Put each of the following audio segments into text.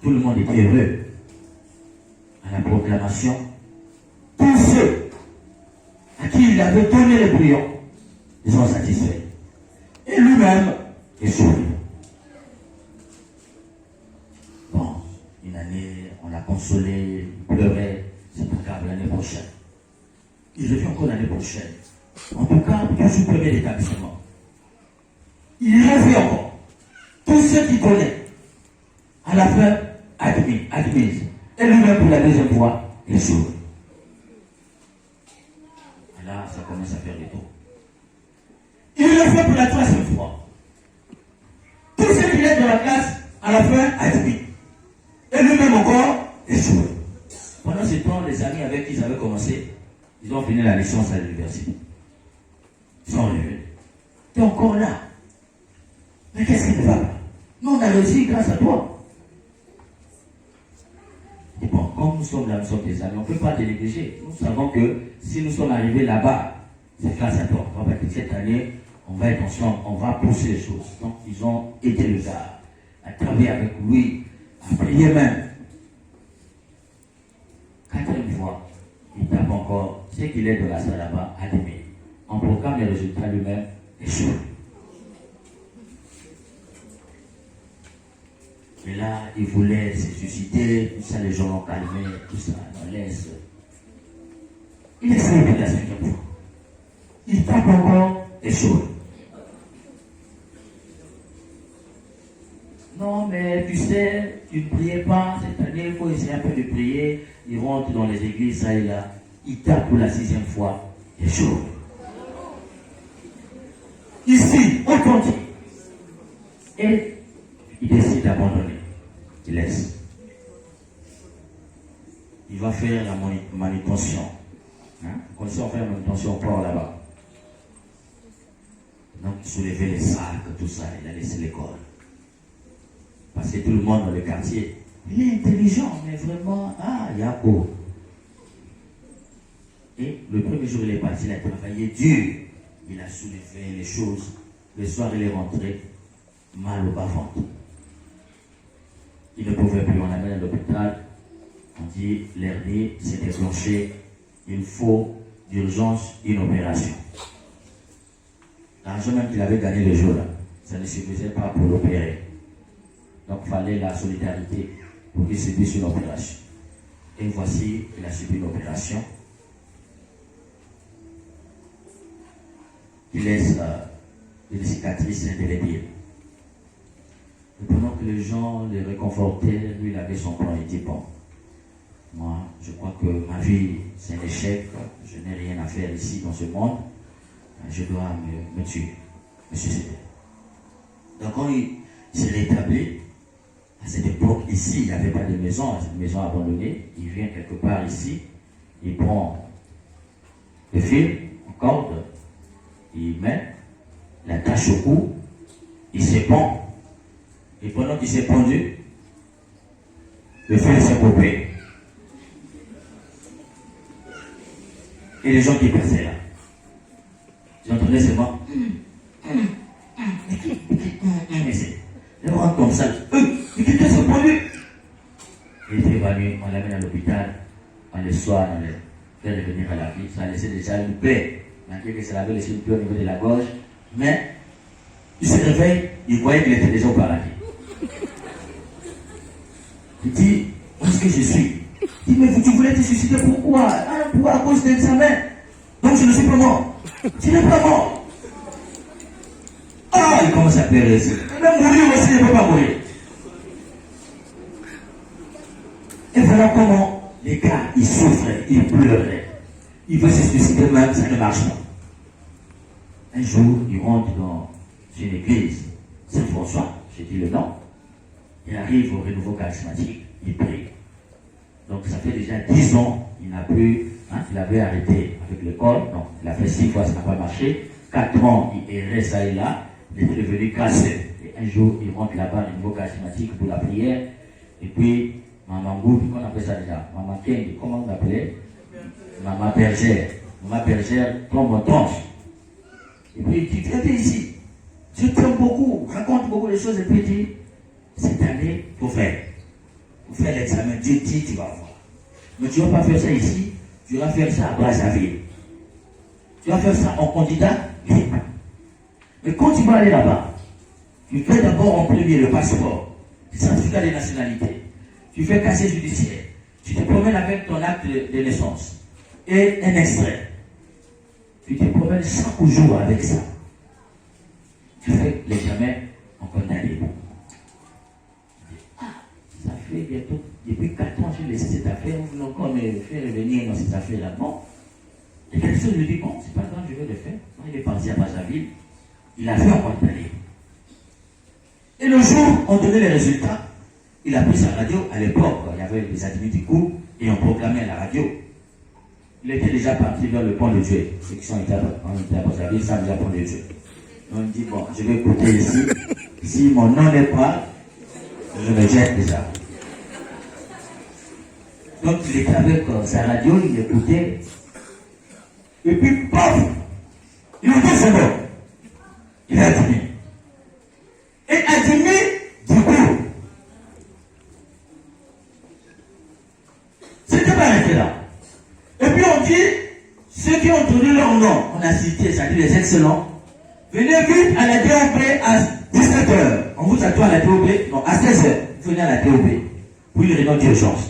tout le monde était heureux à la proclamation. Tous ceux à qui il avait donné le bouillon, ils sont satisfaits. Et lui-même est souri. Bon, une année, on l'a consolé, il pleurait, c'est pas grave, l'année prochaine. Il revient encore l'année prochaine. En tout cas, toujours premier d'établissement. Il revient encore. Tous ceux qui connaissent, à la fin, admise. Et lui-même pour la deuxième fois, il sourit. Et là, ça commence à faire le tour. Il le fait pour la troisième fois. Tous ceux qui est dans la classe, à la fin, admis. Et lui-même encore, échoué. Pendant ce temps, les amis avec qui ils avaient commencé, ils ont fini la licence à l'université. Ils sont revenus. Tu es encore là. Mais qu'est-ce qui ne va pas? Nous, on a réussi grâce à toi. Et bon, comme nous sommes là, nous sommes des amis, on ne peut pas te négliger. Nous savons que si nous sommes arrivés là-bas, c'est grâce à toi. On va que cette année, on va être ensemble, on va pousser les choses. Donc, ils ont été le gars à travailler avec lui, à prier même. Quatrième fois, il tape encore ce qu'il est de la salle là-bas, admis. On proclame les résultats lui-même, échoué. Et là, il voulait se susciter, tout ça, les gens l'ont calmé, tout ça, on laisse. Il est fait pour la cinquième fois. Il tape encore, échoué. Non, mais tu sais, tu ne priais pas, cette année, il faut essayer un peu de prier. Il rentre dans les églises, ça et là. Il tape pour la sixième fois, échoué. Ici, on continue. Et il décide d'abandonner. Il laisse. Il va faire la manutention. Comme si on fait la manutention au port là-bas. Donc, soulever les sacs, tout ça, il a laissé l'école. Parce que tout le monde dans le quartier, il est intelligent, mais vraiment, Yako. Et le premier jour, il est parti, il a travaillé dur. Il a soulevé les choses. Le soir, il est rentré, mal au bas-ventre. Il ne pouvait plus, on l'amène à l'hôpital. On dit, l'hernie s'est déclenchée. Il faut d'urgence une opération. L'argent même qu'il avait gagné le jour-là, ça ne suffisait pas pour l'opérer. Donc, il fallait la solidarité pour qu'il subisse une opération. Et voici, il a subi une opération. Il laisse une cicatrice indélébile. Et pendant que les gens les réconfortaient, lui, il avait son plan. Il dit, bon, moi, je crois que ma vie, c'est un échec. Je n'ai rien à faire ici, dans ce monde. Je dois me tuer, me suicider. Donc, quand il s'est rétabli, à cette époque, ici, il n'y avait pas de maison, c'est une maison abandonnée. Il vient quelque part ici, il prend le fil, une corde, il met, l'attache au cou, il se pend. Et pendant qu'il s'est pendu, le fil s'est coupé. Et les gens qui passaient là, ils entendaient seulement mais c'est le rentre comme ça. Mais quelqu'un s'est pendu. Il est évanoui, on l'amène à l'hôpital, on le soigne, on le fait revenir à la vie. Ça a laissé déjà une plaie. Malgré que ça avait laissé une plaie au niveau de la gorge. Mais il se réveille, il voyait qu'il était déjà au paradis. Il dit, où est-ce que je suis? Il dit, mais tu voulais te suicider, pourquoi? Pourquoi? À cause de l'examen. Donc je ne suis pas mort. Tu n'es pas mort. Il commence à pleurer. Même mourir aussi, il ne peut pas mourir. Et voilà comment les gars, ils souffraient, ils pleuraient. Ils veulent se suicider même, ça ne marche pas. Un jour, il rentre dans une église, Saint-François, j'ai dit le nom. Il arrive au renouveau charismatique, il prie. Donc ça fait déjà 10 ans, il n'a plus, il avait arrêté avec l'école, donc il a fait 6 fois, ça n'a pas marché. 4 ans, il errait ça et là, il était devenu cassé. Et un jour, il rentre là-bas au niveau charismatique pour la prière. Et puis, Maman Goud, qu'on appelle ça déjà, Maman King, comment on l'appelait? Maman Bergère. Maman Bergère tombe en tranche. Et puis il dit, viens ici. Je t'aime beaucoup, raconte beaucoup de choses. Et puis il dit, cette année, il faut faire. faire l'examen. Dieu dit, tu vas voir. Mais tu ne vas pas faire ça ici, tu vas faire ça à Brazzaville. Tu vas faire ça en candidat libre. Mais quand tu vas aller là-bas, tu fais d'abord en premier le passeport, le certificat de nationalité. Tu fais casier judiciaire. Tu te promènes avec ton acte de naissance et un extrait. Tu te promènes chaque jour avec ça. Tu fais l'examen en candidat libre. Ça fait bientôt, depuis 4 ans, j'ai laissé cette affaire, vous voulez encore me faire revenir dans cette affaire-là. Bon. Et quelque chose lui dit, bon, c'est pas grave, je vais le faire. Quand il est parti à Brazzaville, il a fait en candidat libre. Et le jour où on donnait les résultats, il a pris sa radio. À l'époque, il y avait des admis du coup, et on proclamait à la radio. Il était déjà parti vers le pont de Dieu. Ceux qui sont à Brazzaville savent déjà le pont de Dieu. On dit, bon, je vais écouter ici. Si mon nom n'est pas, je me jette déjà. Donc il était avec sa radio, il écoutait. Et puis, paf, il a dit c'est bon. Il a admis. Et admis, du coup, c'était pas arrêté là. Et puis on dit, ceux qui ont donné leur nom, on a cité, c'est-à-dire les excellents, venez vite à la DOP à 17h. On vous attend à la DOP, non, à 16h. Vous venez à la DOP pour une réunion d'urgence.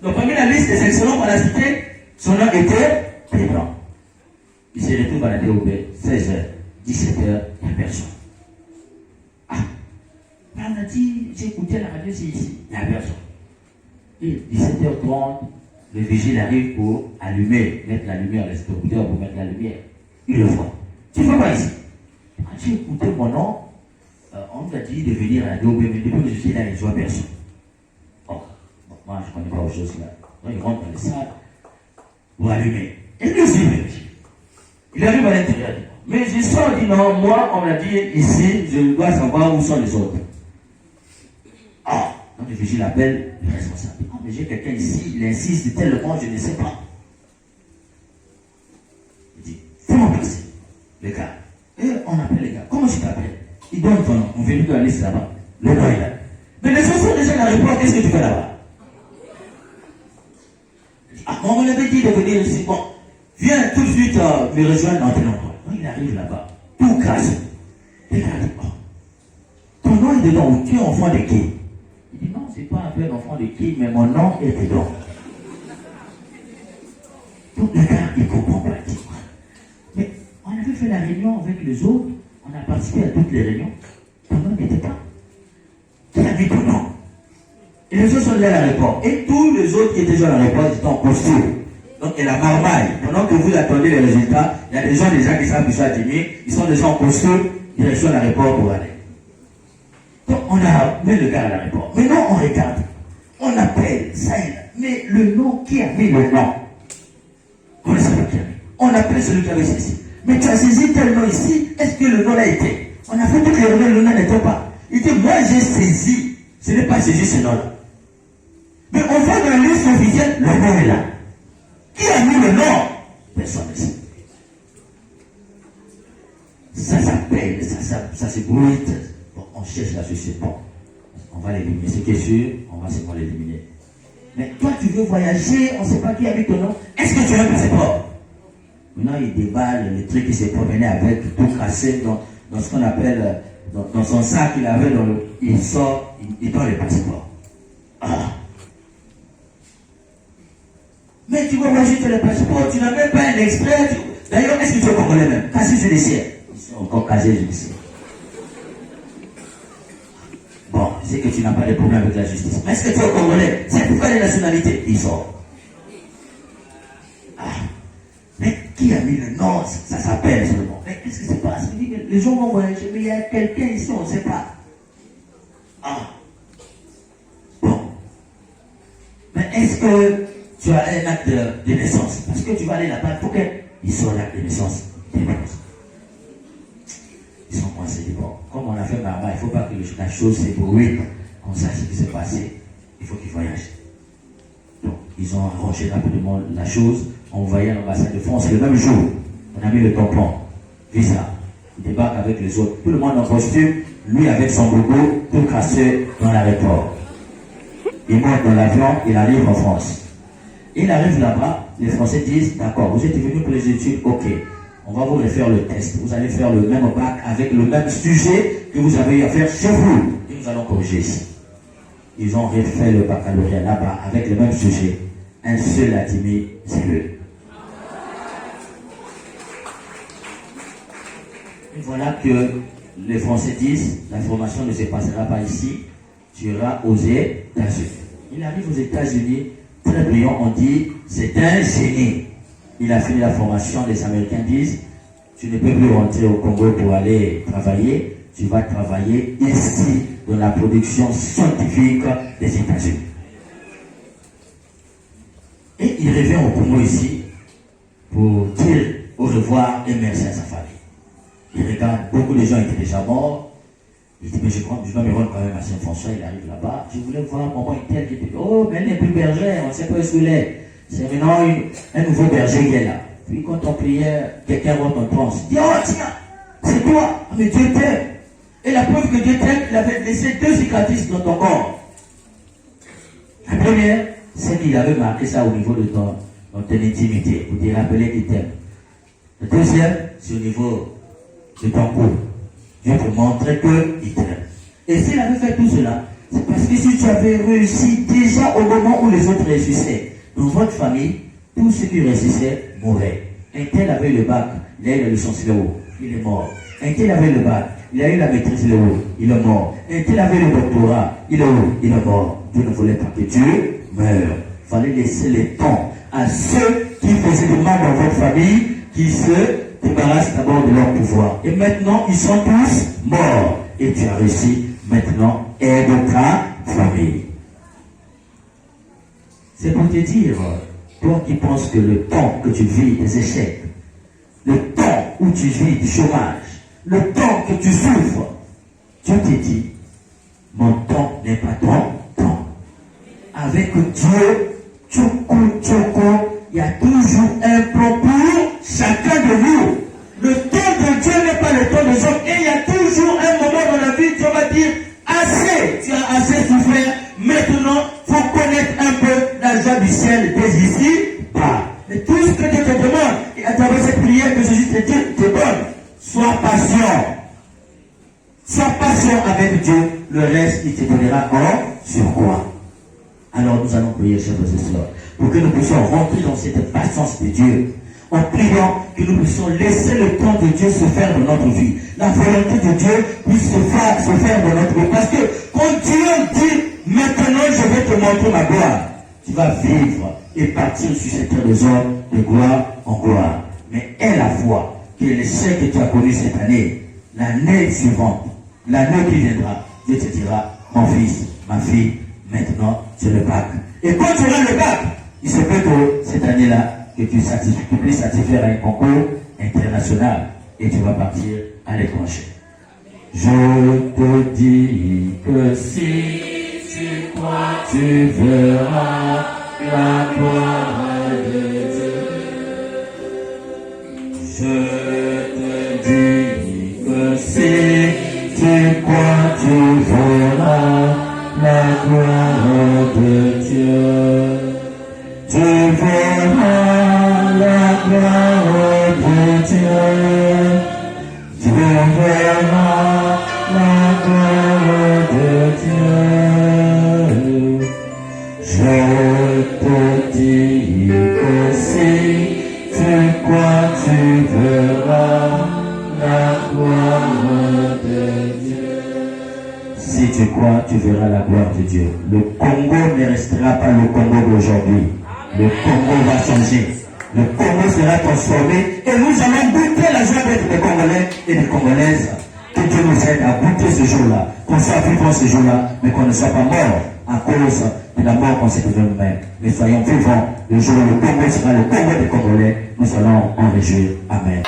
Donc parmi la liste des excellents qu'on a cité, son nom était Pédant. Il se retrouve à la DOP, 16h, 17h, il n'y a personne. Ah, on a dit, j'ai écouté la radio, c'est ici, il n'y a personne. Et 17h30, le vigile arrive pour allumer, mettre la lumière, l'extincteur pour mettre la lumière. Il le voit. Tu ne fais pas ici. Quand j'ai écouté mon nom, on m'a dit de venir à la DOB, mais depuis que je suis là, il ne voit personne. Oh, bon, moi je ne connais pas aux choses là. Donc il rentre dans le salle pour allumer. Et lui aussi, il arrive à l'intérieur. Mais je sors, il dit non, moi on m'a dit ici, je dois savoir où sont les autres. Ah, donc le vigile appelle le responsable. Oh, mais j'ai quelqu'un ici, il insiste tellement, je ne sais pas. Il dit, fais-moi passer, les gars. Et on appelle les gars. Comment tu t'appelles? Il donne ton nom. On vérifie la liste là-bas. Le nom est là. Mais les autres sont déjà dans la réponse. Qu'est-ce que tu fais là-bas? Ah, on m'avait dit de venir ici. Bon, viens tout de suite me rejoindre dans tel endroit. Donc il arrive là-bas, tout cassé. Les gars disent, oh, ton nom est dedans. Tu es enfant de qui? Il dit, non, c'est pas un peu d'enfant de qui, mais mon nom est dedans. Donc le gars, il comprend pas. Il dit, mais on avait fait la réunion avec les autres. On a participé à toutes les réunions. Ton nom n'était pas. Qui a mis ton nom? Et les autres sont allés à l'aéroport. Et tous les autres qui étaient dans l'aéroport, ils étaient en posture. Donc, il y a la marmaille. Pendant que vous attendez les résultats, il y a des gens déjà qui savent qu'ils sont admis. Ils sont déjà en posture, direction l'aéroport pour aller. Donc, on a mis le gars à l'aéroport. Maintenant, on regarde. On appelle ça et là. Mais le nom, qui a mis le nom? On ne sait pas qui a mis. On appelle celui qui avait saisi. Mais tu as saisi tel nom ici, est-ce que le nom a été? On a fait toutes les réunions, le nom n'était pas. Il dit, moi j'ai saisi, ce n'est pas saisi ce nom-là. Mais on voit dans la liste officielle, le nom est là. Qui a mis le nom? Personne ne sait. Ça s'appelle, ça se bruite. Bon, on cherche la société. Bon, on va l'éliminer. Ce qui est sûr, on va seulement l'éliminer. Mais toi, tu veux voyager, on ne sait pas qui a mis ton nom. Est-ce que tu as un passeport? Maintenant, il déballe le truc qui s'est promené avec, tout cassé dans ce qu'on appelle, dans son sac qu'il avait dans le. Il sort, il donne le passeport. Ah. Mais tu vas voyager le passeport, tu n'as même pas un extrait. D'ailleurs, est-ce que tu es congolais même? Casier judiciaire. Ils sont encore casier judiciaire. Bon, je sais que tu n'as pas de problème avec la justice. Mais est-ce que tu es congolais? C'est pourquoi les nationalités? Ils sortent. Ah. Mais qui a mis le nom? Ça s'appelle seulement. Mais qu'est-ce qui se passe? Les gens vont voyager, mais il y a quelqu'un ici, on ne sait pas. Ah. Bon. Mais est-ce que tu as un acte de naissance? Parce que tu vas aller là-bas, il faut qu'ils sortent l'acte de naissance. Ils sont coincés. Bon, comme on a fait là-bas, il ne faut pas que la chose s'ébrouille. On sache ce qui s'est passé. Il faut qu'ils voyagent. Donc, ils ont arrangé rapidement la chose. Envoyé à l'ambassade de France le même jour. On a mis le tampon, visa. Il débarque avec les autres. Tout le monde en costume, lui avec son logo, tout cassé dans l'aéroport. il monte dans l'avion, il arrive en France. Il arrive là-bas, les Français disent, d'accord, vous êtes venus pour les études, ok, on va vous refaire le test. Vous allez faire le même bac avec le même sujet que vous avez eu à faire chez vous. Et nous allons corriger ici. Ils ont refait le baccalauréat là-bas avec le même sujet. Un seul a dit, c'est eux. Et voilà que les Français disent, la formation ne se passera pas ici, tu iras aux États-Unis. Il arrive aux États-Unis, très brillant, on dit, c'est un génie. Il a fini la formation, les Américains disent, tu ne peux plus rentrer au Congo pour aller travailler, tu vas travailler ici, dans la production scientifique des États-Unis. Et il revient au Congo ici, pour dire au revoir et merci à sa famille. Il regarde, beaucoup de gens étaient déjà morts. Il dit, mais je dois me rendre quand même à Saint-François, il arrive là-bas. Je voulais voir maman Intel qui était, oh, mais elle n'est plus bergère, on ne sait pas où elle est. C'est maintenant un nouveau berger qui est là. Puis quand on priait, quelqu'un rentre en transe. Il dit, oh tiens, c'est toi, mais Dieu t'aime. Et la preuve que Dieu t'aime, il avait laissé 2 cicatrices dans ton corps. La première, c'est qu'il avait marqué ça au niveau de ton intimité, pour te rappeler qu'il t'aime. La deuxième, c'est au niveau de ton cou. Dieu te montrait qu'il t'aime. Et s'il avait fait tout cela, c'est parce que si tu avais réussi déjà au moment où les autres réussissaient, dans votre famille, tous ceux qui réussissaient mouraient. Un tel avait le bac, il a eu la licence là-haut, il est mort. Un tel avait le bac, il a eu la maîtrise là-haut, il est mort. Un tel avait le doctorat, il est où? Il est mort. Dieu ne voulait pas que Dieu meure. Il fallait laisser le temps à ceux qui faisaient du mal dans votre famille, qui se débarrassent d'abord de leur pouvoir. Et maintenant, ils sont tous morts. Et tu as réussi. Maintenant, aide ta famille. C'est pour te dire, toi qui penses que le temps que tu vis des échecs, le temps où tu vis du chômage, le temps que tu souffres, Dieu te dit, mon temps n'est pas ton temps. Avec Dieu, il y a toujours un plan pour chacun de nous. Le temps de Dieu n'est pas le temps des hommes. Et il y a toujours un moment dans la vie, Dieu va dire, assez, tu as assez souffert. Maintenant, il faut connaître un peu la joie du ciel dès ici. Pas. Mais tout ce que Dieu te demande, et à travers cette prière que Jésus te donne, sois patient. Sois patient avec Dieu. Le reste, il te donnera sur quoi. Alors nous allons prier, chers frères et sœurs, pour que nous puissions rentrer dans cette patience de Dieu, en priant que nous puissions laisser le temps de Dieu se faire dans notre vie. La volonté de Dieu puisse se faire dans notre vie. Parce que quand Dieu dit, maintenant je vais te montrer ma gloire, tu vas vivre et partir sur cette terre des hommes de gloire en gloire. Mais aie la foi que l'essai que tu as connu cette année, l'année suivante, l'année qui viendra, Dieu te dira, mon fils, ma fille, maintenant, c'est le bac. Et quand tu auras le bac, il se peut que cette année-là, que tu puisses satisfaire à un concours international et tu vas partir à l'étranger. Je te dis que si tu crois, tu verras la gloire de Dieu. Je te dis que si tu crois, tu verras la gloire de Dieu. Tu verras la gloire de Dieu. Tu verras la gloire de Dieu. Je te dis que si tu crois, tu verras la gloire de Dieu. Si tu crois, tu verras la gloire de Dieu. Le Congo ne restera pas le Congo d'aujourd'hui. Le Congo va changer. Le Congo sera transformé et nous allons goûter la joie d'être des Congolais et des Congolaises. Que Dieu nous aide à goûter ce jour-là, qu'on soit vivant ce jour-là, mais qu'on ne soit pas mort à cause de la mort qu'on s'est donnée nous-mêmes. Mais soyons vivants. Le jour où le Congo sera le Congo des Congolais, nous allons en réjouir. Amen.